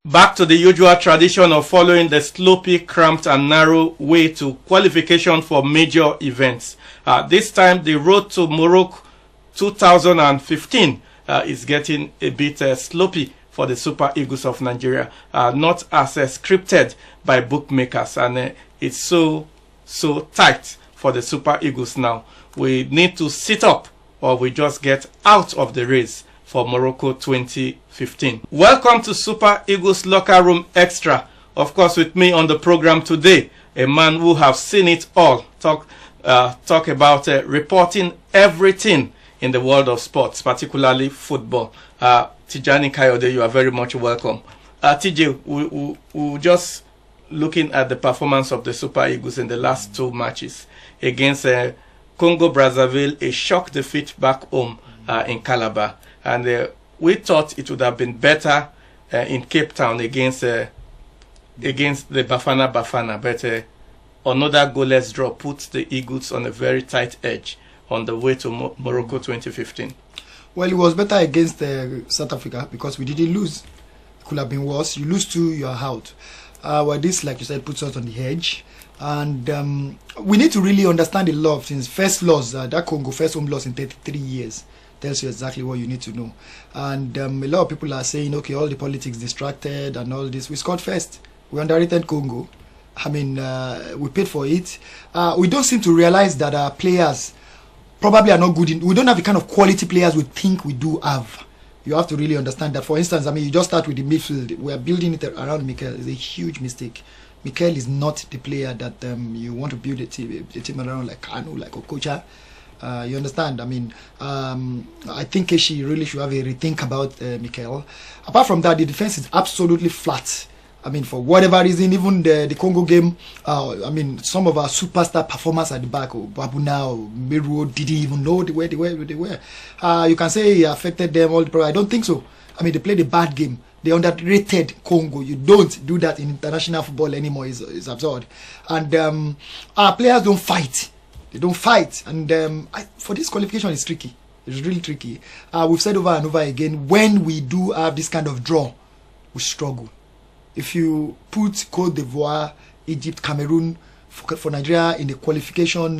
Back to the usual tradition of following the slopey, cramped and narrow way to qualification for major events. This time the road to Morocco 2015 is getting a bit slopey for the Super Eagles of Nigeria. Not as scripted by bookmakers, and it's so tight for the Super Eagles now. We need to sit up or we just get out of the race for Morocco 2015. Welcome to Super Eagles Locker Room Extra. Of course, with me on the program today, a man who have seen it all. Talk about reporting everything in the world of sports, particularly football. Tijani Kayode, you are very much welcome. TJ, we just looking at the performance of the Super Eagles in the last two matches against Congo Brazzaville, a shock defeat back home in Calabar. And we thought it would have been better in Cape Town against the Bafana, but another goalless draw puts the Eagles on a very tight edge on the way to Morocco 2015. Well, it was better against South Africa because we didn't lose. It could have been worse. You lose two, you are out. Well, this, like you said, puts us on the edge. And we need to really understand the law of things. First loss, that Congo first home loss in 33 years. Tells you exactly what you need to know. And a lot of people are saying, okay, all the politics distracted and all this. We scored first. We underrated Congo. I mean, we paid for it. We don't seem to realize that our players probably are not good. We don't have the kind of quality players we think we do have. You have to really understand that. For instance, I mean, you just start with the midfield. We are building it around Mikel. It's a huge mistake. Mikel is not the player that you want to build a team around, like Kanu, like Okocha. You understand? I mean, I think Keshi really should have a rethink about Mikel. Apart from that, the defense is absolutely flat. I mean, for whatever reason, even the Congo game, I mean, some of our superstar performers at the back, Babuna, Miru, didn't even know where they were. You can say he affected them all. I don't think so. I mean, they played a bad game. They underrated Congo. You don't do that in international football anymore. It's absurd. And our players don't fight. They don't fight, and for this qualification, it's tricky. It's really tricky. We've said over and over again, when we do have this kind of draw, we struggle. If you put Cote d'Ivoire, Egypt, Cameroon for Nigeria in the qualification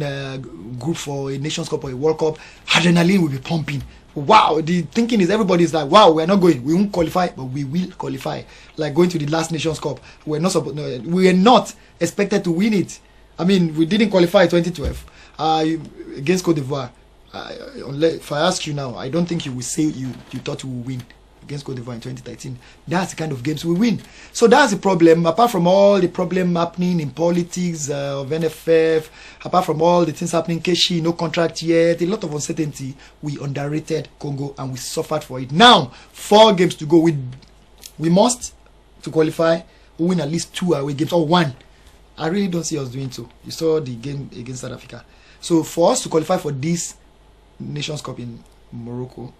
group for a Nations Cup or a World Cup, adrenaline will be pumping. Wow, the thinking is everybody's like, wow, we're not going, we won't qualify, but we will qualify. Like going to the last Nations Cup, we were not expected to win it. I mean, we didn't qualify in 2012. Against Cote d'Ivoire. If I ask you now, I don't think you will say you thought we would win against Cote d'Ivoire in 2013. That's the kind of games we win. So that's the problem. Apart from all the problem happening in politics of NFF, apart from all the things happening, Keshi, no contract yet, a lot of uncertainty, we underrated Congo and we suffered for it. Now, 4 games to go. We must, to qualify, win at least 2 away games or 1. I really don't see us doing so. You saw the game against South Africa. So for us to qualify for this Nations Cup in Morocco,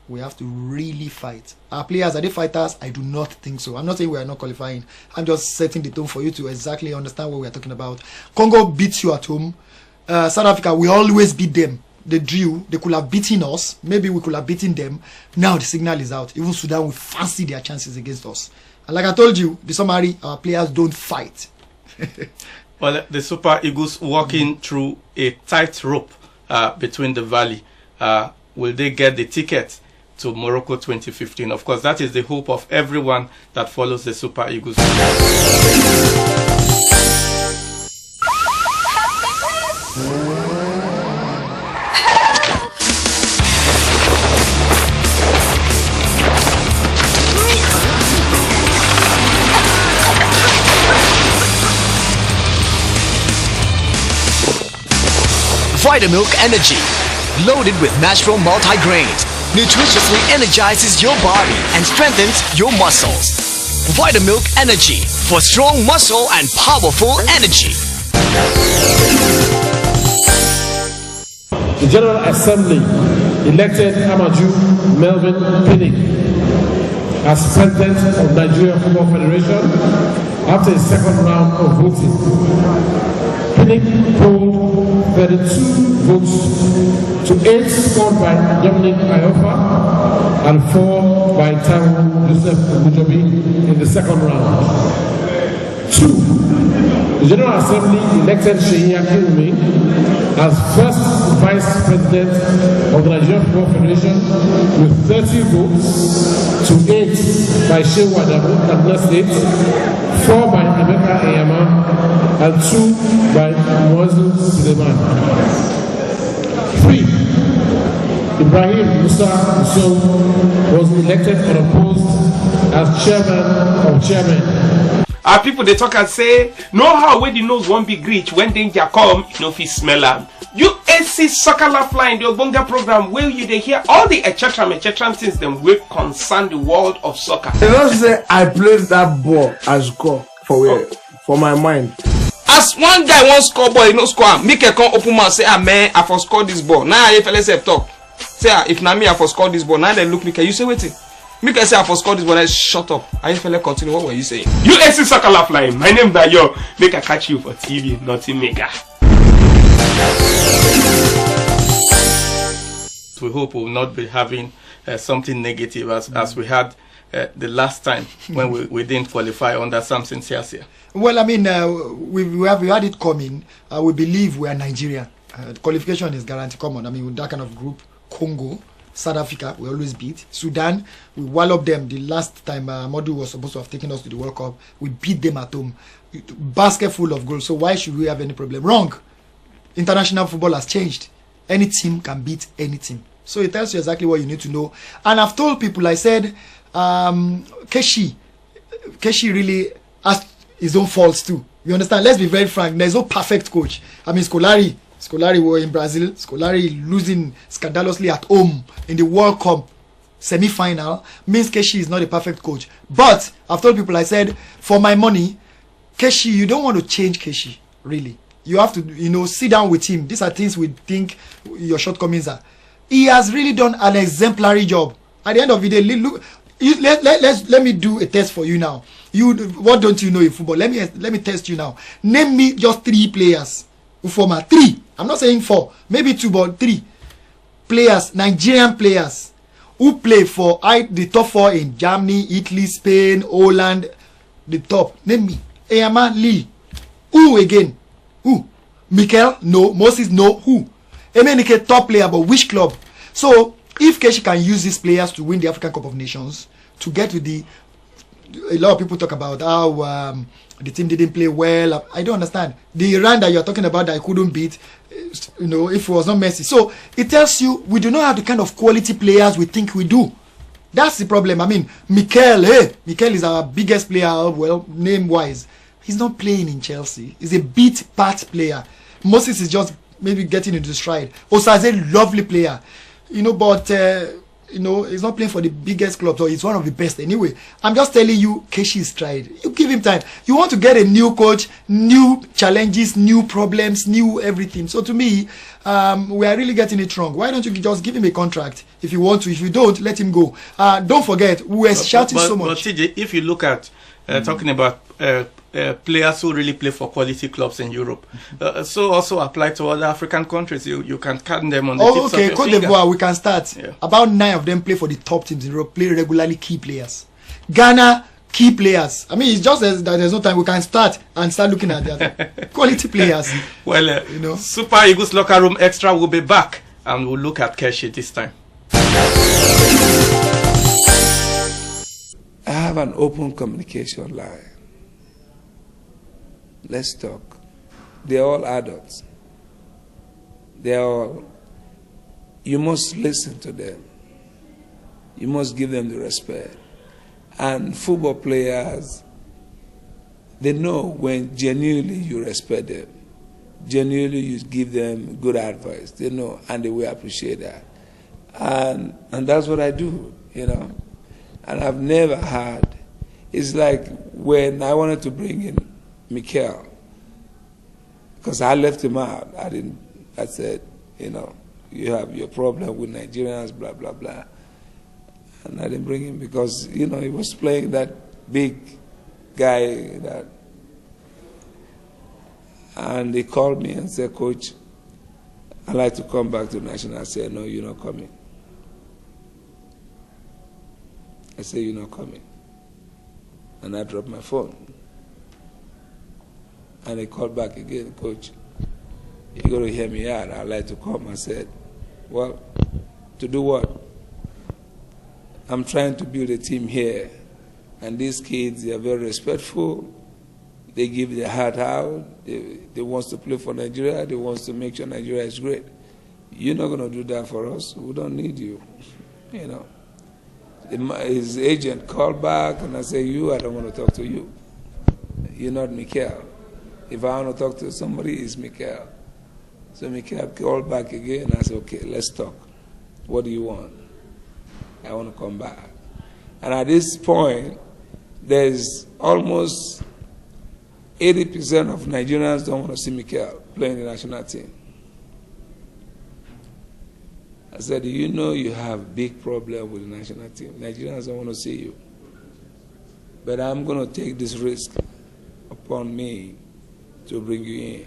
we have to really fight. Our players, are they fighters? I do not think so. I'm not saying we are not qualifying. I'm just setting the tone for you to exactly understand what we are talking about. Congo beats you at home. South Africa, we always beat them. They drew. They could have beaten us. Maybe we could have beaten them. Now the signal is out. Even Sudan will fancy their chances against us. And like I told you, the summary, our players don't fight. Well, the Super Eagles walking through a tight rope between the valley. Will they get the ticket to Morocco 2015? Of course, that is the hope of everyone that follows the Super Eagles. Vitamilk Energy, loaded with natural multi-grains, nutritiously energizes your body and strengthens your muscles. Vitamilk Energy, for strong muscle and powerful energy. The General Assembly elected Amaju Melvin Pinnick as President of Nigeria Football Federation after a second round of voting. Pinnick polled 32 votes to 8 scored by Dominic Iofa and 4 by Tang Joseph Mujobi in the second round. 2. The General Assembly elected Sheyi Akinwumi as first Vice President of the Nigerian Football Federation with 30 votes to 8 by Shehu Adamu, Kaduna State, 4 by Emeka Eyama, and 2 by Mwazu Suleiman. 3. Ibrahim Musa Uso was elected unopposed as Chairman of Chairmen. Our people they talk and say, know how when the nose won't be reach when danger come, you know if you smell am. USC Soccer Lifeline, the Obonga program where you they hear all the etc things them will concern the world of soccer. You don't say I played that ball as goal for where? For my mind. As one guy won't score ball, he no score. Make a come open mouth say, ah man, I for score this ball. Now I fellas have talk. Say if na me I for score this ball. Now they look me. Can you say waiting? Make I say I for score this ball. I shut up. I fella continue. What were you saying? USC Soccer Lifeline. My name is Dayo. Make I catch you for TV, nothing mega. We hope we will not be having something negative as we had the last time when we didn't qualify under Samson Siasia. Well, I mean, we had it coming. We believe we are Nigeria. The qualification is guaranteed common. I mean, with that kind of group, Congo, South Africa, we always beat. Sudan, we wallop them. The last time Modu was supposed to have taken us to the World Cup, we beat them at home. Basket full of goals. So why should we have any problem? Wrong. International football has changed. Any team can beat any team. So it tells you exactly what you need to know. And I've told people, I said, Keshi really has his own faults too. You understand? Let's be very frank. There's no perfect coach. I mean, Scolari were in Brazil. Scolari losing scandalously at home in the World Cup semi-final means Keshi is not a perfect coach. But I've told people, I said, for my money, Keshi, you don't want to change Keshi, really. You have to, sit down with him. These are things we think your shortcomings are. He has really done an exemplary job. At the end of the day, look, let me do a test for you now. What don't you know in football? Let me test you now. Name me just 3 players who form 3. I'm not saying 4, maybe 2, but 3 players, Nigerian players who play for the top 4 in Germany, Italy, Spain, Holland, the top. Name me. Eyama, Lee. Who again? Who? Mikel? No. Moses? No. Who? Emenike, top player, but which club? So, if Keshi can use these players to win the African Cup of Nations, to get to a lot of people talk about how the team didn't play well. I don't understand. The Iran that you're talking about that I couldn't beat, if it was not Messi. So, it tells you we do not have the kind of quality players we think we do. That's the problem. I mean, Mikel is our biggest player, well, name-wise. He's not playing in Chelsea. He's a beat part player. Moses is just maybe getting into stride. Osaze, lovely player. But he's not playing for the biggest club, so he's one of the best anyway. I'm just telling you, Keshi is tried. You give him time. You want to get a new coach, new challenges, new problems, new everything. So to me, we are really getting it wrong. Why don't you just give him a contract if you want to? If you don't, let him go. Don't forget, we were shouting so much. But TJ, if you look at talking about players who really play for quality clubs in Europe, so also apply to other African countries. You can count them on the tips of your Cote finger. d'Ivoire, we can start. Yeah. About 9 of them play for the top teams in Europe, play regularly, key players. Ghana, key players. I mean, it's just that there's no time. We can start looking at the other quality players. Well, Super Eagles Locker Room Extra will be back, and we'll look at Keshi this time. I have an open communication line. Let's talk. They're all adults. You must listen to them. You must give them the respect. And football players, they know when genuinely you respect them. Genuinely you give them good advice. They know, and they will appreciate that. And that's what I do, And I've never had. It's like when I wanted to bring in Mikel, because I left him out. I said, you have your problem with Nigerians, blah, blah, blah. And I didn't bring him because, he was playing that big guy and he called me and said, Coach, I'd like to come back to national. I said, no, you're not coming. I said, you're not coming. And I dropped my phone. And he called back again, coach, you're going to hear me out. I'd like to come. I said, well, to do what? I'm trying to build a team here. And these kids, they are very respectful. They give their heart out. They want to play for Nigeria. They want to make sure Nigeria is great. You're not going to do that for us. We don't need you. You know. His agent called back and I said, I don't want to talk to you. You're not Mikel. If I want to talk to somebody, it's Mikel. So Mikel called back again and I said, okay, let's talk. What do you want? I want to come back. And at this point, there's almost 80% of Nigerians don't want to see Mikel playing the national team. I said, you know you have big problem with the national team. Nigerians don't want to see you. But I'm going to take this risk upon me to bring you in.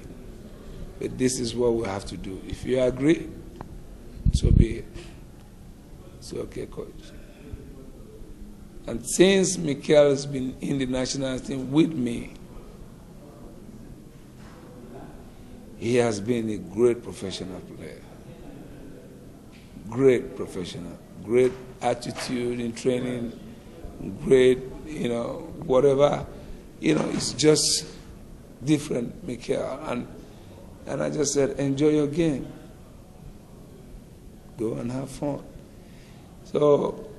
But this is what we have to do. If you agree, so be it. So, okay, coach. And since Mikel has been in the national team with me, he has been a great professional player. Great professional, great attitude in training, great, whatever. It's just different, Mikel. And I just said, enjoy your game. Go and have fun. So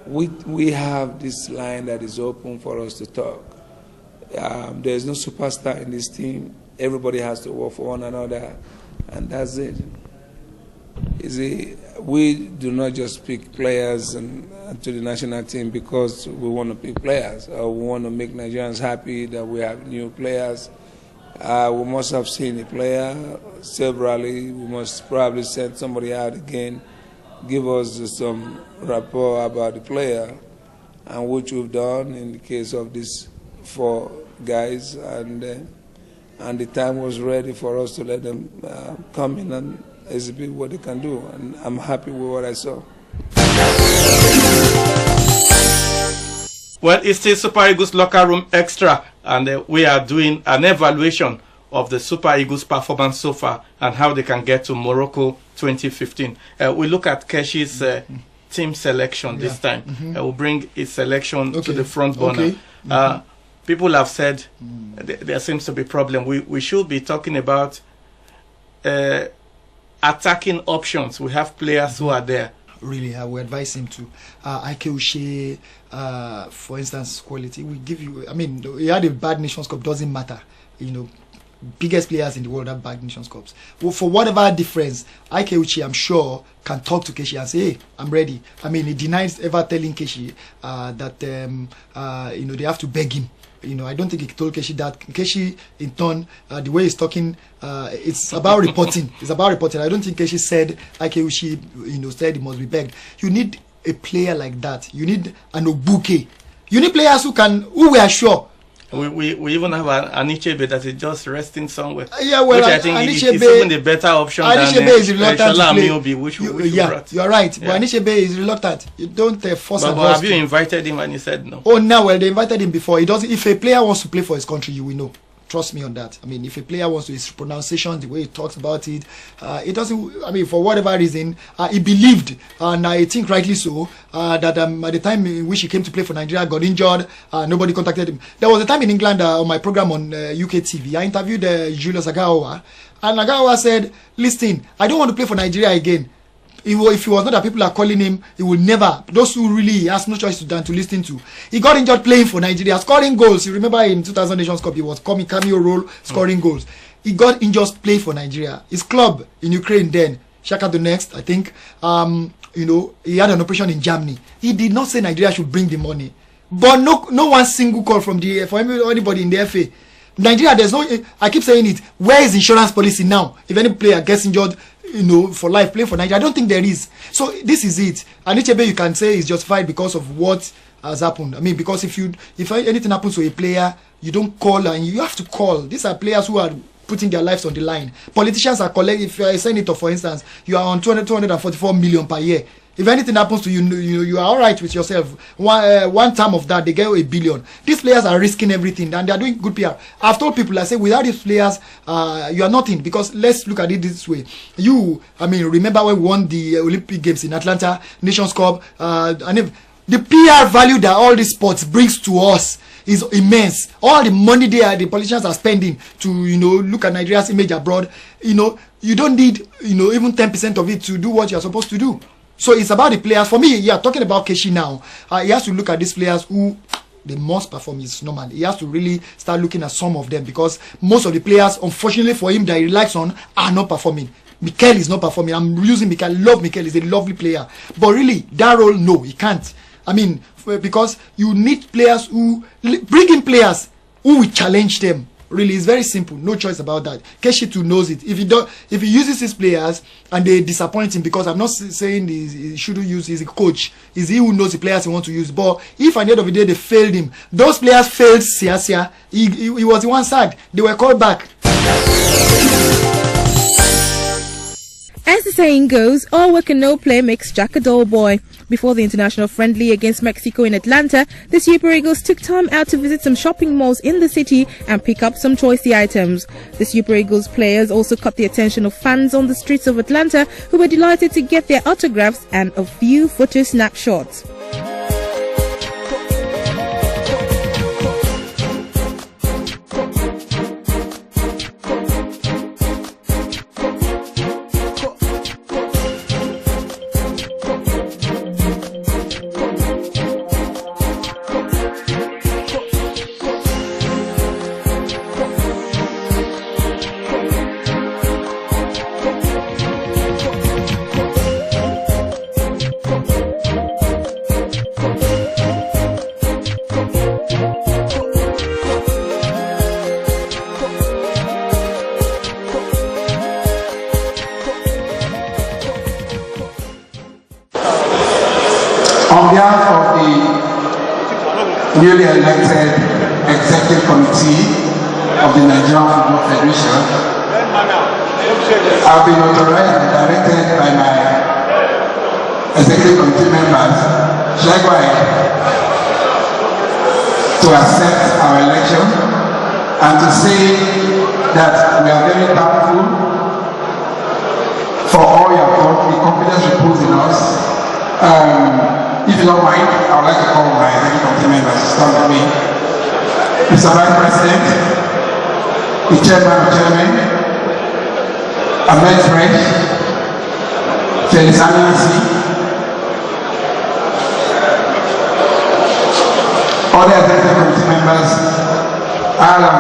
we have this line that is open for us to talk. There's no superstar in this team. Everybody has to work for one another, and that's it. You see, we do not just pick players to the national team because we want to pick players or we want to make Nigerians happy that we have new players. We must have seen a player severally. We must probably send somebody out again, give us some rapport about the player, and which we've done in the case of these 4 guys. And the time was ready for us to let them come in and exhibit what they can do, and I'm happy with what I saw. Well, it's still Super Eagles Locker Room Extra, and we are doing an evaluation of the Super Eagles performance so far and how they can get to Morocco 2015. We look at Keshi's team selection this time. We'll bring his selection to the front burner. People have said there seems to be a problem. We should be talking about attacking options. We have players who are there. Really, I would advise him to. Ike O'Shea, for instance, quality. We give you. I mean, he had a bad Nations Cup. Doesn't matter. Biggest players in the world have bad Nations Cups. Well, for whatever difference, Ike O'Shea, I'm sure, can talk to Keshi and say, "Hey, I'm ready." I mean, he denies ever telling Keshi that they have to beg him. I don't think he told Keshi that. Keshi, in turn, the way he's talking, it's about reporting. It's about reporting. I don't think Keshi said, Ike O'Shea, said he must be begged. You need a player like that. You need an Obuke. You need players who we are sure. We even have an Ichebe that is just resting somewhere. Yeah, well, which I think is even the better option than Anisebe which you are right. Yeah. But Anisebe is reluctant. You don't force him. But have you invited him and he said no? Oh, no. Well, they invited him before. He doesn't. If a player wants to play for his country, you will know. Trust me on that. I mean, if a player wants to, his pronunciation, the way he talks about it, it doesn't. I mean, for whatever reason, he believed, and I think rightly so, that at the time in which he came to play for Nigeria, got injured. Nobody contacted him. There was a time in England on my program on UK TV. I interviewed Julius Agawa, and Agawa said, "Listen, I don't want to play for Nigeria again. If it was not that people are calling him, he will never. Those who really has no choice than to listen to. He got injured playing for Nigeria, scoring goals. You remember in 2000 Nations Cup, he was coming cameo role, scoring goals. He got injured playing for Nigeria. His club in Ukraine then, Shakhtar Donetsk, I think. He had an operation in Germany. He did not say Nigeria should bring the money, but no one single call from for anybody in the FA. Nigeria, there's no. I keep saying it. Where is insurance policy now? If any player gets injured, for life, playing for Nigeria, I don't think there is. So this is it. And Ichebe, you can say is justified because of what has happened. I mean, because if anything happens to a player, you don't call, and you have to call. These are players who are putting their lives on the line. Politicians are collecting. If you are a senator, for instance, you are on 244 million per year. If anything happens to you, you are all right with yourself. One time of that, they get $1 billion. These players are risking everything, and they are doing good PR. I've told people, I say, without these players, you are nothing. Because let's look at it this way. Remember when we won the Olympic Games in Atlanta, Nations Cup, and if the PR value that all these sports brings to us is immense. All the money the politicians are spending to, look at Nigeria's image abroad, you don't need, even 10% of it to do what you're supposed to do. So it's about the players. For me, talking about Keshi now, he has to look at these players who they must perform. Is normal. He has to really start looking at some of them, because most of the players, unfortunately for him, that he relies on are not performing. Mikel is not performing. I'm using Mikel. Love Mikel. He's a lovely player. But really, that role, no, he can't. I mean, because you need players who bring in players who will challenge them. Really, it's very simple. No choice about that. Keshi too knows it. If he uses his players and they disappoint him, because I'm not saying he shouldn't use. He's a coach. It's he who knows the players he wants to use. But if at the end of the day they failed him, those players failed Siasia. He was the one side. They were called back. As the saying goes, all work and no play makes Jack a dull boy. Before the international friendly against Mexico in Atlanta, the Super Eagles took time out to visit some shopping malls in the city and pick up some choicey items. The Super Eagles players also caught the attention of fans on the streets of Atlanta, who were delighted to get their autographs and a few photo snapshots. On behalf of the newly elected Executive Committee of the Nigerian Football Federation, I've been authorized and directed by my Executive Committee members, should I go ahead, to accept our election and to say that we are very thankful for all the confidence reposed in us. If you don't mind, I would like to call my executive committee members to stand with me. Mr. Vice President, the Chairman of Chairman, Ahmed Fresh, Felix Anansi, all the executive committee members, Alan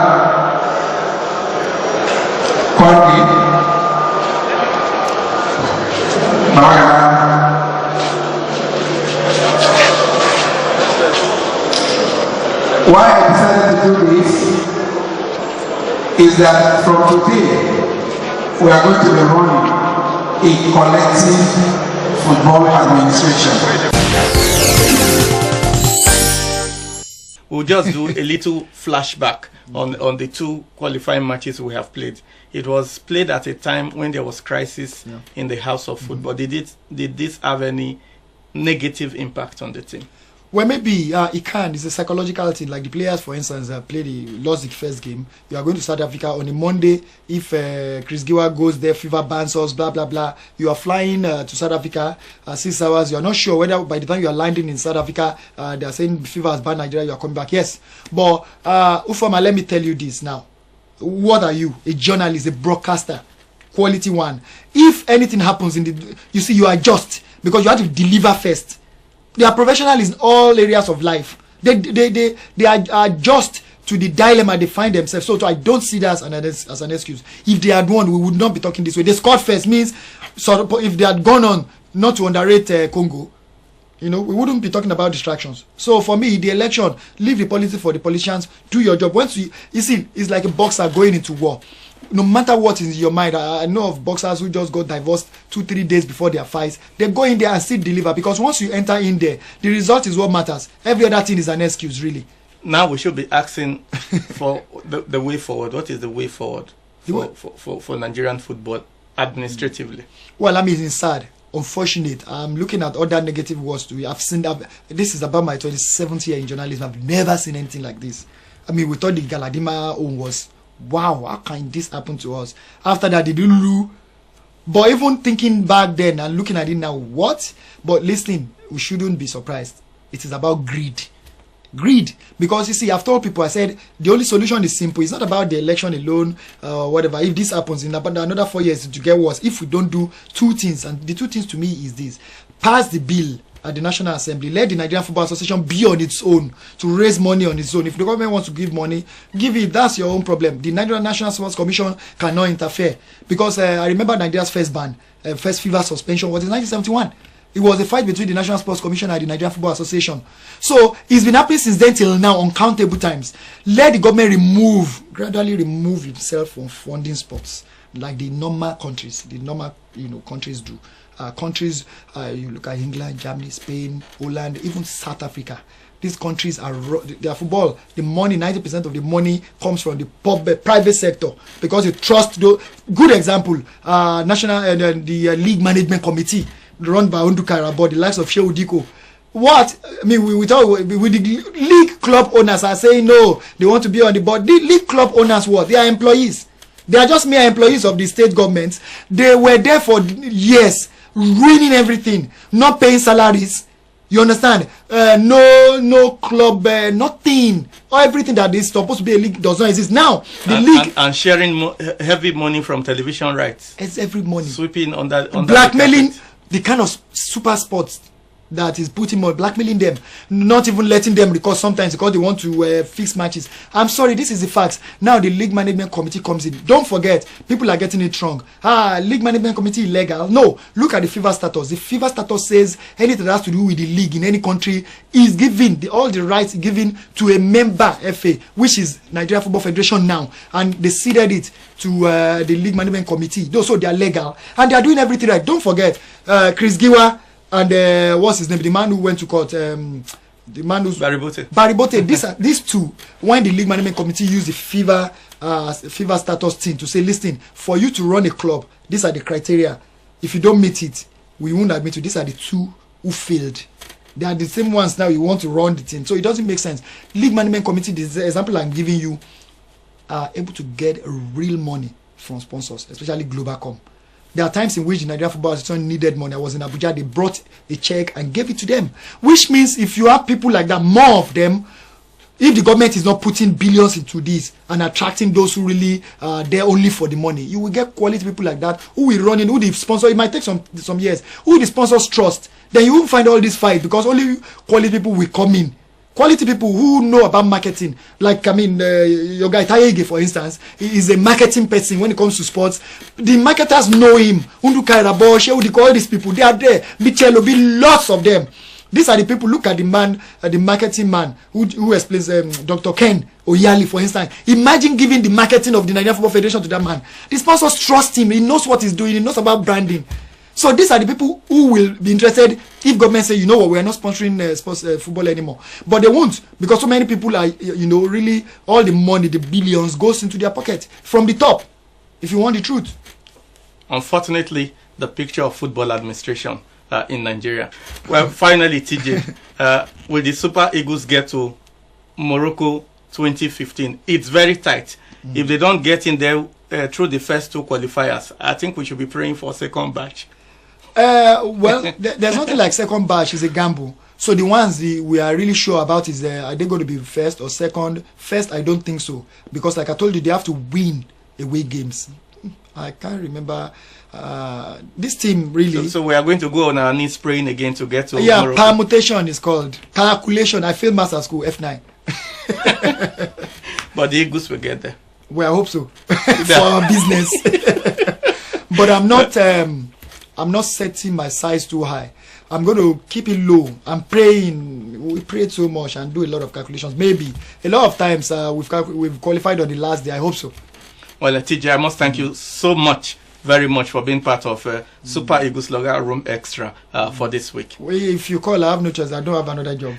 Kwangi, Maragana. Why I decided to do this is that from today we are going to be running a collective football administration. We'll just do a little flashback on the two qualifying matches we have played. It was played at a time when there was crisis in the house of football. Did this have any negative impact on the team? Well, maybe it can. It's a psychological thing. Like the players, for instance, lost the first game. You are going to South Africa on a Monday. If Chris Giwa goes there, fever bans us, blah, blah, blah. You are flying to South Africa 6 hours. You are not sure whether by the time you are landing in South Africa, they are saying fever has banned Nigeria, you are coming back. Yes. But, Ufama, let me tell you this now. What are you? A journalist, a broadcaster, quality one. If anything happens you see, you adjust because you have to deliver first. They are professionals in all areas of life. They adjust to the dilemma they find themselves. So I don't see that as an excuse. If they had won, we would not be talking this way. They scored first means, if they had gone on not to underrate Congo, we wouldn't be talking about distractions. So for me, the election, leave the politics for the politicians, do your job. Once you see, it's like a boxer going into war. No matter what is in your mind, I know of boxers who just got divorced 2-3 days before their fights. They go in there and still deliver, because once you enter in there, the result is what matters. Every other thing is an excuse, really. Now we should be asking for the way forward. What is the way forward for Nigerian football administratively? Well, I mean, it's sad. unfortunate. I'm looking at other negative words too. This is about my 27th year in journalism. I've never seen anything like this. I mean, we thought the Galadima own was, wow, how can this happen to us? After that, they didn't lose. But even thinking back then and looking at it now, what? But listen, we shouldn't be surprised. It is about greed. Greed. Because you see, I've told people, I said, the only solution is simple. It's not about the election alone, whatever. If this happens in about another 4 years to get worse, if we don't do two things, and the two things to me is this: pass the bill at the National Assembly, let the Nigerian Football Association be on its own to raise money on its own. If the government wants to give money, give it. That's your own problem. The Nigerian National Sports Commission cannot interfere, because I remember Nigeria's first ban, first FIFA suspension was in 1971. It was a fight between the National Sports Commission and the Nigerian Football Association. So it's been happening since then till now, uncountable times. Let the government gradually remove itself from funding sports, like the normal countries, countries do. You look at England, Germany, Spain, Holland, even South Africa. These countries are their football. The money, 90% of the money comes from the private sector, because you trust. Good example, the League Management Committee, run by Undu Karabo, the likes of Shehu Diko. What? I mean, with the league club owners are saying no, they want to be on the board. The league club owners, what? They are employees. They are just mere employees of the state governments. They were there for years, ruining everything, not paying salaries. You understand? No club, nothing. Everything that is supposed to be a league does not exist now. The league and sharing heavy money from television rights. It's every money. Sweeping on that. Blackmailing the kind of super sports that is putting more, blackmailing them, not even letting them record sometimes because they want to fix matches. I'm sorry, this is the facts. Now the League Management Committee comes in. Don't forget, people are getting it wrong. League Management Committee illegal. No, look at the FIFA status. The FIFA status says anything that has to do with the league in any country is given, all the rights given to a member FA, which is Nigeria Football Federation now, and they ceded it to the League Management Committee. So they are legal and they are doing everything right. Don't forget, Chris Giwa and what's his name? The man who went to court. The man who's Barry Bote. These two, when the League Management Committee used the FIFA status thing to say, listen, for you to run a club, these are the criteria. If you don't meet it, we won't admit you. These are the two who failed. They are the same ones now you want to run the thing. So it doesn't make sense. League Management Committee, this example I'm giving you, are able to get real money from sponsors, especially Globalcom. There are times in which the Nigerian Football Association needed money. I was in Abuja, they brought a check and gave it to them. Which means if you have people like that, more of them, if the government is not putting billions into this and attracting those who really are there only for the money, you will get quality people like that who will run in, who the sponsor, it might take some years, who the sponsors trust. Then you won't find all this fight, because only quality people will come in. Quality people who know about marketing, like your guy Tayege, for instance, is a marketing person when it comes to sports. The marketers know him. Undu Kairabo, Shehu, all these people, they are there. Michel be lots of them. These are the people. Look at the man, the marketing man who explains, Dr. Ken Oyali, for instance. Imagine giving the marketing of the Nigerian Football Federation to that man. The sponsors trust him. He knows what he's doing. He knows about branding. So these are the people who will be interested if government say, you know what, we are not sponsoring sports football anymore. But they won't, because so many people are, really all the money, the billions goes into their pocket from the top, if you want the truth. Unfortunately, the picture of football administration in Nigeria. Well, finally, TJ, will the Super Eagles get to Morocco 2015? It's very tight. If they don't get in there through the first two qualifiers, I think we should be praying for a second batch. Well, there's nothing like second batch. It's a gamble. So the ones we are really sure about is are they going to be first or second? First, I don't think so, because like I told you, they have to win away games. I can't remember this team really. So we are going to go on our knees praying again to get to. Yeah, Morocco. Permutation is called calculation. I failed master school F9. But the Eagles will get there. Well, I hope so for our business. But I'm not setting my size too high. I'm going to keep it low. I'm praying. We prayed so much and do a lot of calculations. Maybe a lot of times we've qualified on the last day. I hope so. Well, TJ, I must thank you so much, very much, for being part of Super Eagles Locker Room Extra for this week. Well, if you call, I have no choice. I don't have another job.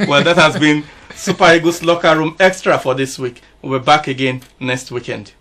Well, that has been Super Eagles Locker Room Extra for this week. We're back again next weekend.